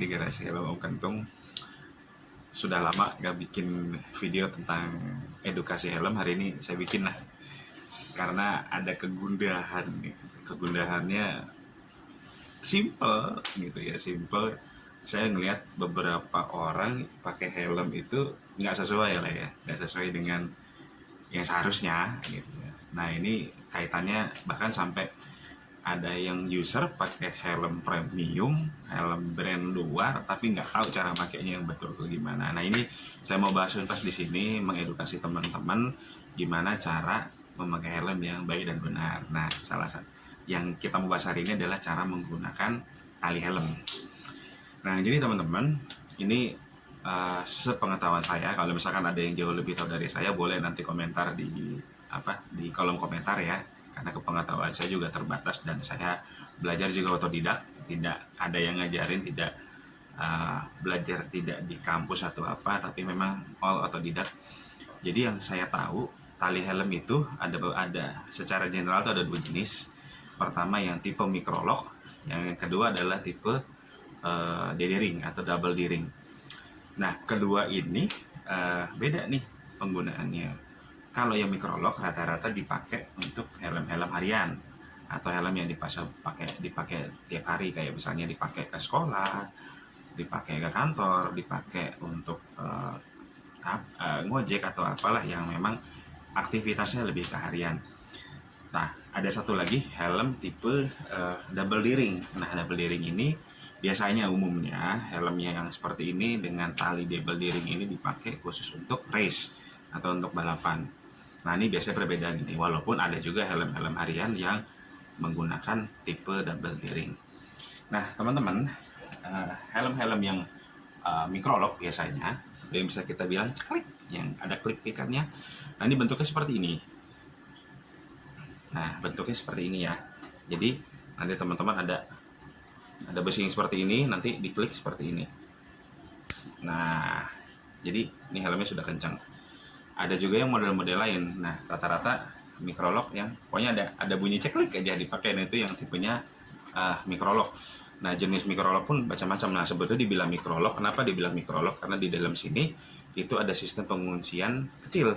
di garasi Helm Om Kentung. Sudah lama gak bikin video tentang edukasi helm. Hari ini saya bikin lah, karena ada kegundahan gitu. Kegundahannya simple gitu ya, simple. Saya ngelihat beberapa orang pakai helm itu nggak sesuai lah ya, nggak sesuai dengan yang seharusnya gitu ya. Nah ini kaitannya bahkan sampai ada yang user pakai helm premium, helm brand luar, tapi nggak tahu cara pakainya yang betul tuh gimana. Nah ini saya mau bahas tuntas di sini, mengedukasi teman-teman gimana cara memakai helm yang baik dan benar. Nah salah satu yang kita mau bahas hari ini adalah cara menggunakan tali helm. Nah jadi teman-teman, ini sepengetahuan saya, kalau misalkan ada yang jauh lebih tahu dari saya, boleh nanti komentar di kolom komentar ya, karena kepengetahuan saya juga terbatas dan saya belajar juga otodidak, tidak ada yang ngajarin, tidak belajar tidak di kampus atau apa, tapi memang all otodidak. Jadi yang saya tahu, tali helm itu ada secara general itu ada dua jenis. Pertama yang tipe microlock, yang kedua adalah tipe D-ring atau double D-ring. Nah kedua ini beda nih penggunaannya. Kalau yang microlock rata-rata dipakai untuk helm-helm harian atau helm yang dipakai tiap hari, kayak misalnya dipakai ke sekolah, dipakai ke kantor, dipakai untuk ngojek atau apalah yang memang aktivitasnya lebih ke harian. Nah ada satu lagi helm tipe double D-ring. Nah double D-ring ini biasanya umumnya helmnya yang seperti ini dengan tali double D-ring ini dipakai khusus untuk race atau untuk balapan. Nah ini biasanya perbedaan ini, walaupun ada juga helm-helm harian yang menggunakan tipe double D-ring. Nah teman-teman, helm-helm yang microlock biasanya yang bisa kita bilang klik, yang ada klik-klikannya. Nah ini bentuknya seperti ini. Nah bentuknya seperti ini ya. Jadi nanti teman-teman ada besi yang seperti ini, nanti diklik seperti ini. Nah jadi ini helmnya sudah kencang. Ada juga yang model-model lain. Nah rata-rata microlock yang pokoknya ada bunyi ceklik aja dipakai. Nah itu yang tipenya microlock. Nah jenis microlock pun macam-macam. Nah sebetulnya dibilang microlock, kenapa dibilang microlock? Karena di dalam sini itu ada sistem penguncian kecil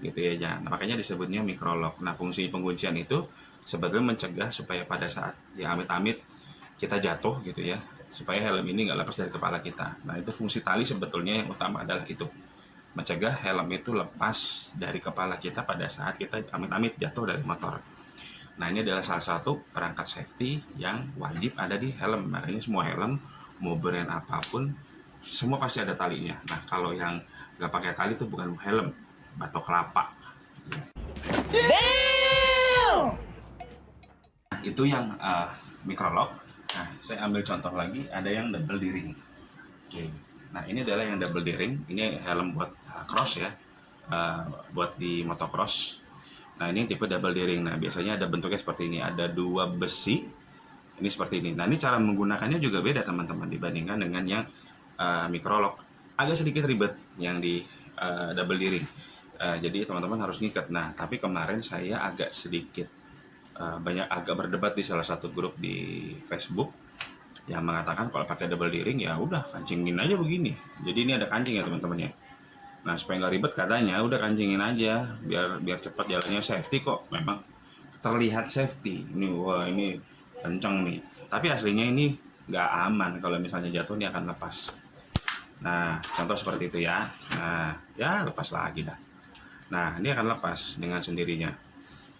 gitu ya. Nah, makanya disebutnya microlock. Nah fungsi penguncian itu sebagai mencegah supaya pada saat ya amit-amit kita jatuh gitu ya, supaya helm ini nggak lepas dari kepala kita. Nah itu fungsi tali sebetulnya yang utama adalah itu, mencegah helm itu lepas dari kepala kita pada saat kita amit-amit jatuh dari motor. Nah ini adalah salah satu perangkat safety yang wajib ada di helm. Makanya semua helm, mau brand apapun, semua pasti ada talinya. Nah kalau yang nggak pakai tali itu bukan helm, batok kelapa. Damn! Nah, itu yang microlock. Nah saya ambil contoh lagi, ada yang double D-ring. Oke. Nah ini adalah yang double D-ring. Ini helm buat cross ya, buat di motocross. Nah ini tipe double D-ring. Nah biasanya ada bentuknya seperti ini, ada dua besi ini seperti ini. Nah ini cara menggunakannya juga beda teman-teman dibandingkan dengan yang microlock. Agak sedikit ribet yang di double D-ring. Jadi teman-teman harus ngikat. Nah tapi kemarin saya agak sedikit agak berdebat di salah satu grup di Facebook yang mengatakan kalau pakai double D-ring ya udah kancingin aja begini. Jadi ini ada kancing ya teman-teman ya. Nah supaya nggak ribet katanya udah kancingin aja biar cepat jalannya, safety kok, memang terlihat safety. Ini wah ini kencang nih, tapi aslinya ini nggak aman, kalau misalnya jatuh ini akan lepas. Nah contoh seperti itu ya. Nah ya lepas lagi dah. Nah ini akan lepas dengan sendirinya,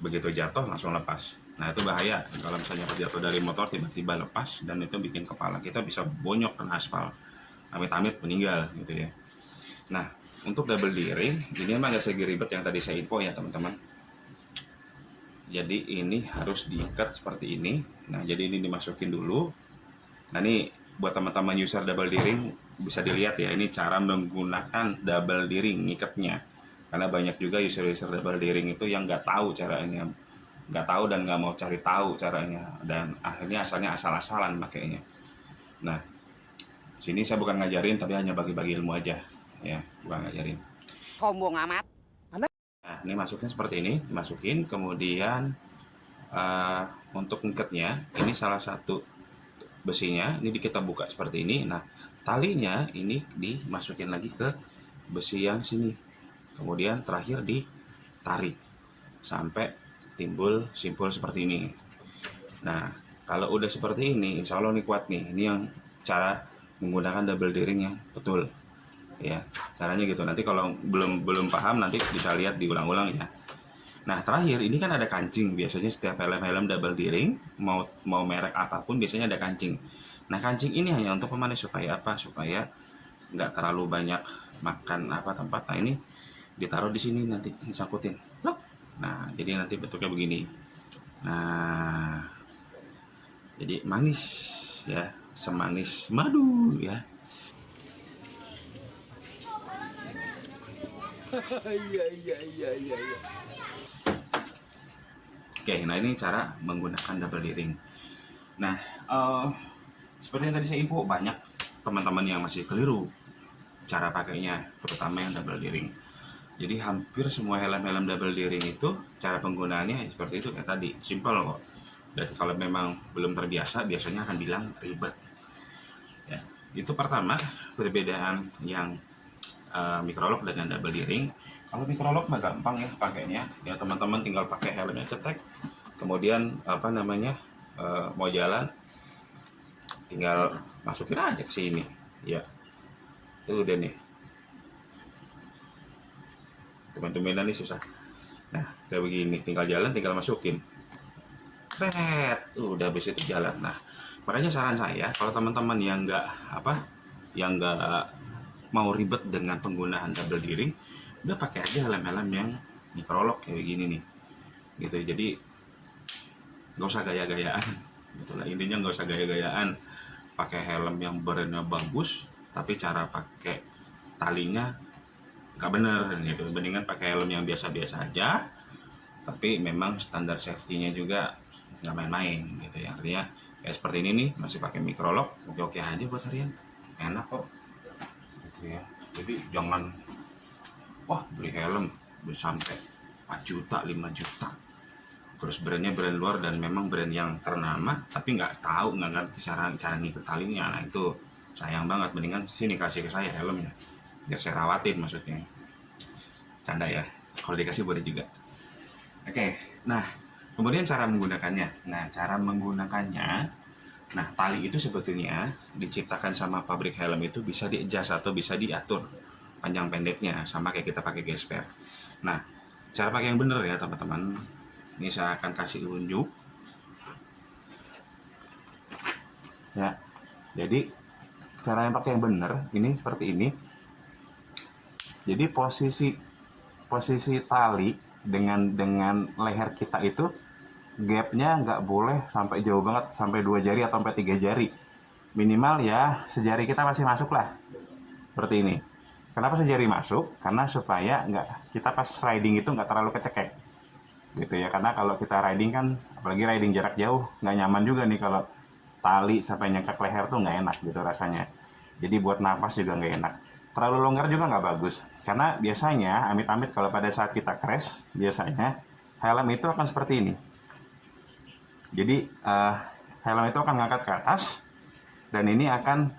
begitu jatuh langsung lepas. Nah itu bahaya kalau misalnya jatuh dari motor tiba-tiba lepas, dan itu bikin kepala kita bisa bonyok kena aspal, amit-amit meninggal gitu ya. Nah untuk double D-ring ini emang agak segi ribet yang tadi saya info ya teman-teman. Jadi ini harus diikat seperti ini. Nah jadi ini dimasukin dulu. Nah ini buat teman-teman user double D-ring bisa dilihat ya, ini cara menggunakan double D-ring ngikatnya. Karena banyak juga user double D-ring itu yang nggak tahu caranya, nggak tahu dan nggak mau cari tahu caranya, dan akhirnya asalnya asal-asalan makainya. Nah sini saya bukan ngajarin, tapi hanya bagi-bagi ilmu aja ya, bukan ngajarin. Sombong amat. Nah ini masuknya seperti ini, dimasukin. Kemudian untuk ngikatnya ini salah satu besinya ini kita buka seperti ini. Nah, talinya ini dimasukin lagi ke besi yang sini, kemudian terakhir ditarik sampai timbul simpul seperti ini. Nah, kalau udah seperti ini, insya Allah nih kuat nih. Ini yang cara menggunakan double D-ring yang betul, ya. Caranya gitu. Nanti kalau belum paham, nanti bisa lihat diulang-ulang ya. Nah, terakhir ini kan ada kancing. Biasanya setiap helm double D-ring, mau merek apapun biasanya ada kancing. Nah, kancing ini hanya untuk pemanis supaya apa? Supaya nggak terlalu banyak makan tempat. Nah, ini ditaruh di sini, nanti disangkutin. Nah, jadi nanti bentuknya begini. Nah, jadi manis ya, semanis madu ya. Iya. Oke, nah ini cara menggunakan double D-ring. Nah, seperti yang tadi saya info, banyak teman-teman yang masih keliru cara pakainya, terutama yang double D-ring. Jadi hampir semua helm double D-ring itu cara penggunaannya seperti itu kayak tadi, simple kok. Dan kalau memang belum terbiasa, biasanya akan bilang ribet. Ya, itu pertama perbedaan yang microlock dengan double D-ring. Kalau microlock mah gampang ya pakainya. Ya teman-teman tinggal pakai helmnya cetek. Kemudian mau jalan tinggal masukin aja ke sini. Ya. Itu udah nih. Teman-teman ini susah. Nah, kayak begini, tinggal jalan tinggal masukin. Udah habis itu jalan. Nah, makanya saran saya kalau teman-teman yang nggak mau ribet dengan penggunaan double D-ring, udah pakai aja helm-helm yang microlock kayak gini nih, gitu. Jadi nggak usah gaya-gayaan, gitulah intinya, nggak usah gaya-gayaan. Pakai helm yang brandnya bagus, tapi cara pakai talinya nggak bener gitu. Mendingan pakai helm yang biasa-biasa aja, tapi memang standar safety-nya juga nggak main-main gitu ya. Artinya kayak seperti ini nih, masih pakai microlock, oke-oke aja buat harian, enak kok. Ya, jadi jangan beli helm sampai 4 juta 5 juta, terus brandnya brand luar dan memang brand yang ternama, tapi nggak ngerti cara ngikut talinya. Nah, itu sayang banget. Mendingan sini kasih ke saya helmnya, biar saya rawatin, maksudnya canda ya, kalau dikasih boleh juga. Oke, nah kemudian cara menggunakannya. Nah, tali itu sebetulnya diciptakan sama pabrik helm itu bisa di-adjust atau bisa diatur panjang pendeknya, sama kayak kita pakai gesper. Nah, cara pakai yang bener ya teman-teman. Ini saya akan kasih unjuk. Ya, jadi cara yang pakai yang bener ini seperti ini. Jadi posisi tali dengan leher kita itu gapnya nggak boleh sampai jauh banget, sampai 2 jari atau sampai 3 jari, minimal ya sejari kita masih masuk lah, seperti ini. Kenapa sejari masuk? Karena supaya kita pas riding itu nggak terlalu kecekek gitu ya. Karena kalau kita riding kan, apalagi riding jarak jauh, nggak nyaman juga nih kalau tali sampai nyekek leher tuh nggak enak gitu rasanya. Jadi buat nafas juga nggak enak. Terlalu longgar juga nggak bagus, karena biasanya amit-amit kalau pada saat kita crash, biasanya helm itu akan seperti ini. Jadi helm itu akan ngangkat ke atas, dan ini akan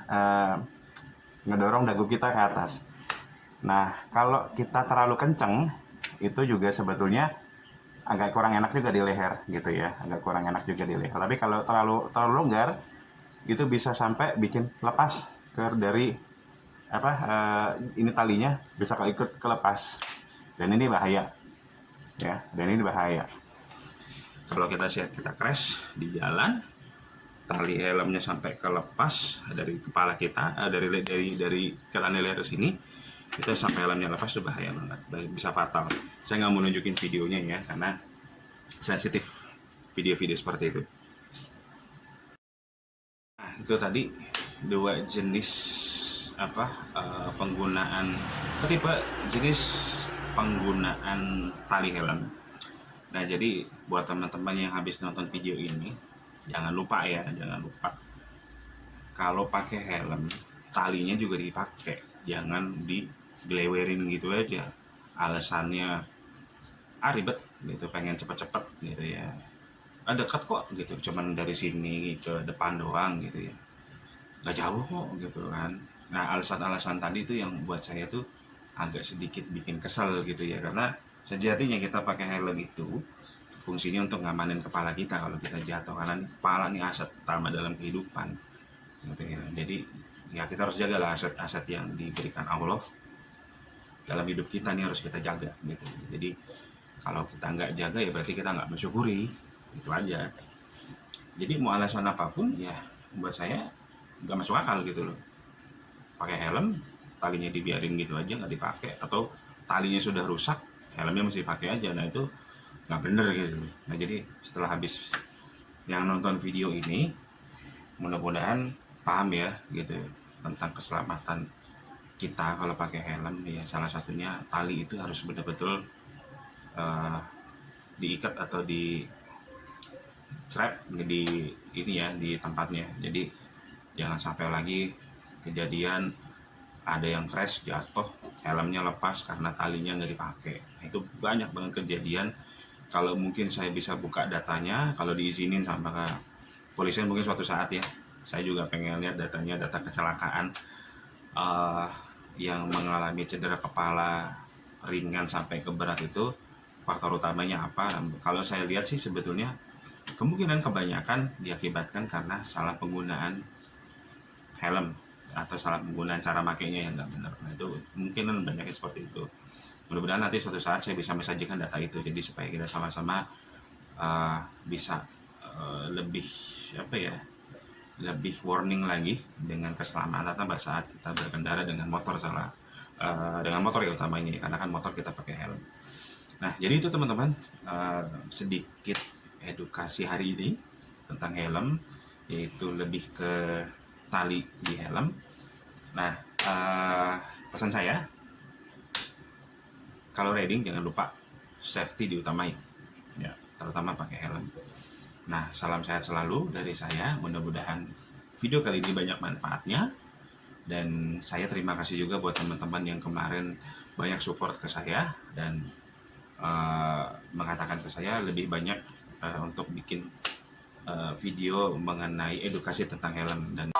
ngedorong dagu kita ke atas. Nah, kalau kita terlalu kenceng, itu juga sebetulnya agak kurang enak juga di leher gitu ya, agak kurang enak juga di leher. Tapi kalau terlalu longgar, itu bisa sampai bikin lepas dari ini talinya bisa ikut kelepas, dan ini bahaya ya, kalau kita crash di jalan, tali helmnya sampai kelepas dari kepala kita, dari kelana leher sini, kita sampai helmnya lepas, itu bahaya banget, bisa fatal. Saya nggak mau nunjukin videonya ya, karena sensitif video-video seperti itu. Nah, itu tadi 2 jenis jenis penggunaan tali helm. Nah, jadi buat teman-teman yang habis nonton video ini, jangan lupa kalau pakai helm, talinya juga dipakai, jangan digelewerin gitu aja. Alasannya ribet gitu, pengen cepet-cepet gitu ya. dekat kok gitu, cuman dari sini ke depan doang gitu ya, nggak jauh kok gitu kan. Nah, alasan-alasan tadi itu yang buat saya tuh agak sedikit bikin kesel gitu ya, karena sejatinya kita pakai helm itu fungsinya untuk ngamanin kepala kita kalau kita jatuh, karena kepala nih aset utama dalam kehidupan gitu ya. Jadi ya kita harus jagalah aset-aset yang diberikan Allah dalam hidup kita nih, harus kita jaga gitu. Jadi kalau kita nggak jaga ya berarti kita nggak mensyukuri, itu aja. Jadi mau alasan apapun ya buat saya nggak masuk akal gitu loh. Pakai helm, talinya dibiarin gitu aja nggak dipakai, atau talinya sudah rusak, helmnya masih pakai aja. Nah itu nggak bener gitu. Nah jadi setelah habis yang nonton video ini, mudah-mudahan paham ya gitu tentang keselamatan kita kalau pakai helm ya. Salah satunya tali itu harus betul-betul diikat atau di strap di ini ya, di tempatnya. Jadi jangan sampai lagi kejadian ada yang crash, jatuh, helmnya lepas karena talinya nggak dipakai. Nah, itu banyak banget kejadian. Kalau mungkin saya bisa buka datanya, kalau diizinin sama polisian mungkin suatu saat ya, saya juga pengen lihat datanya, data kecelakaan yang mengalami cedera kepala ringan sampai ke berat itu faktor utamanya apa. Kalau saya lihat sih sebetulnya kemungkinan kebanyakan diakibatkan karena salah penggunaan helm atau salah penggunaan cara makainya yang nggak benar. Nah itu mungkin banyaknya seperti itu. Mudah-mudahan nanti suatu saat saya bisa mensajikan data itu, jadi supaya kita sama-sama bisa lebih apa ya, lebih warning lagi dengan keselamatan pada saat kita berkendara dengan motor dengan motor ya utamanya, karena kan motor kita pakai helm. Nah jadi itu teman-teman, sedikit edukasi hari ini tentang helm, yaitu lebih ke tali di helm. Nah pesan saya, kalau riding jangan lupa safety diutamain ya, terutama pakai helm. Nah salam sehat selalu dari saya, mudah-mudahan video kali ini banyak manfaatnya, dan saya terima kasih juga buat teman-teman yang kemarin banyak support ke saya dan mengatakan ke saya lebih banyak untuk bikin video mengenai edukasi tentang helm. Dan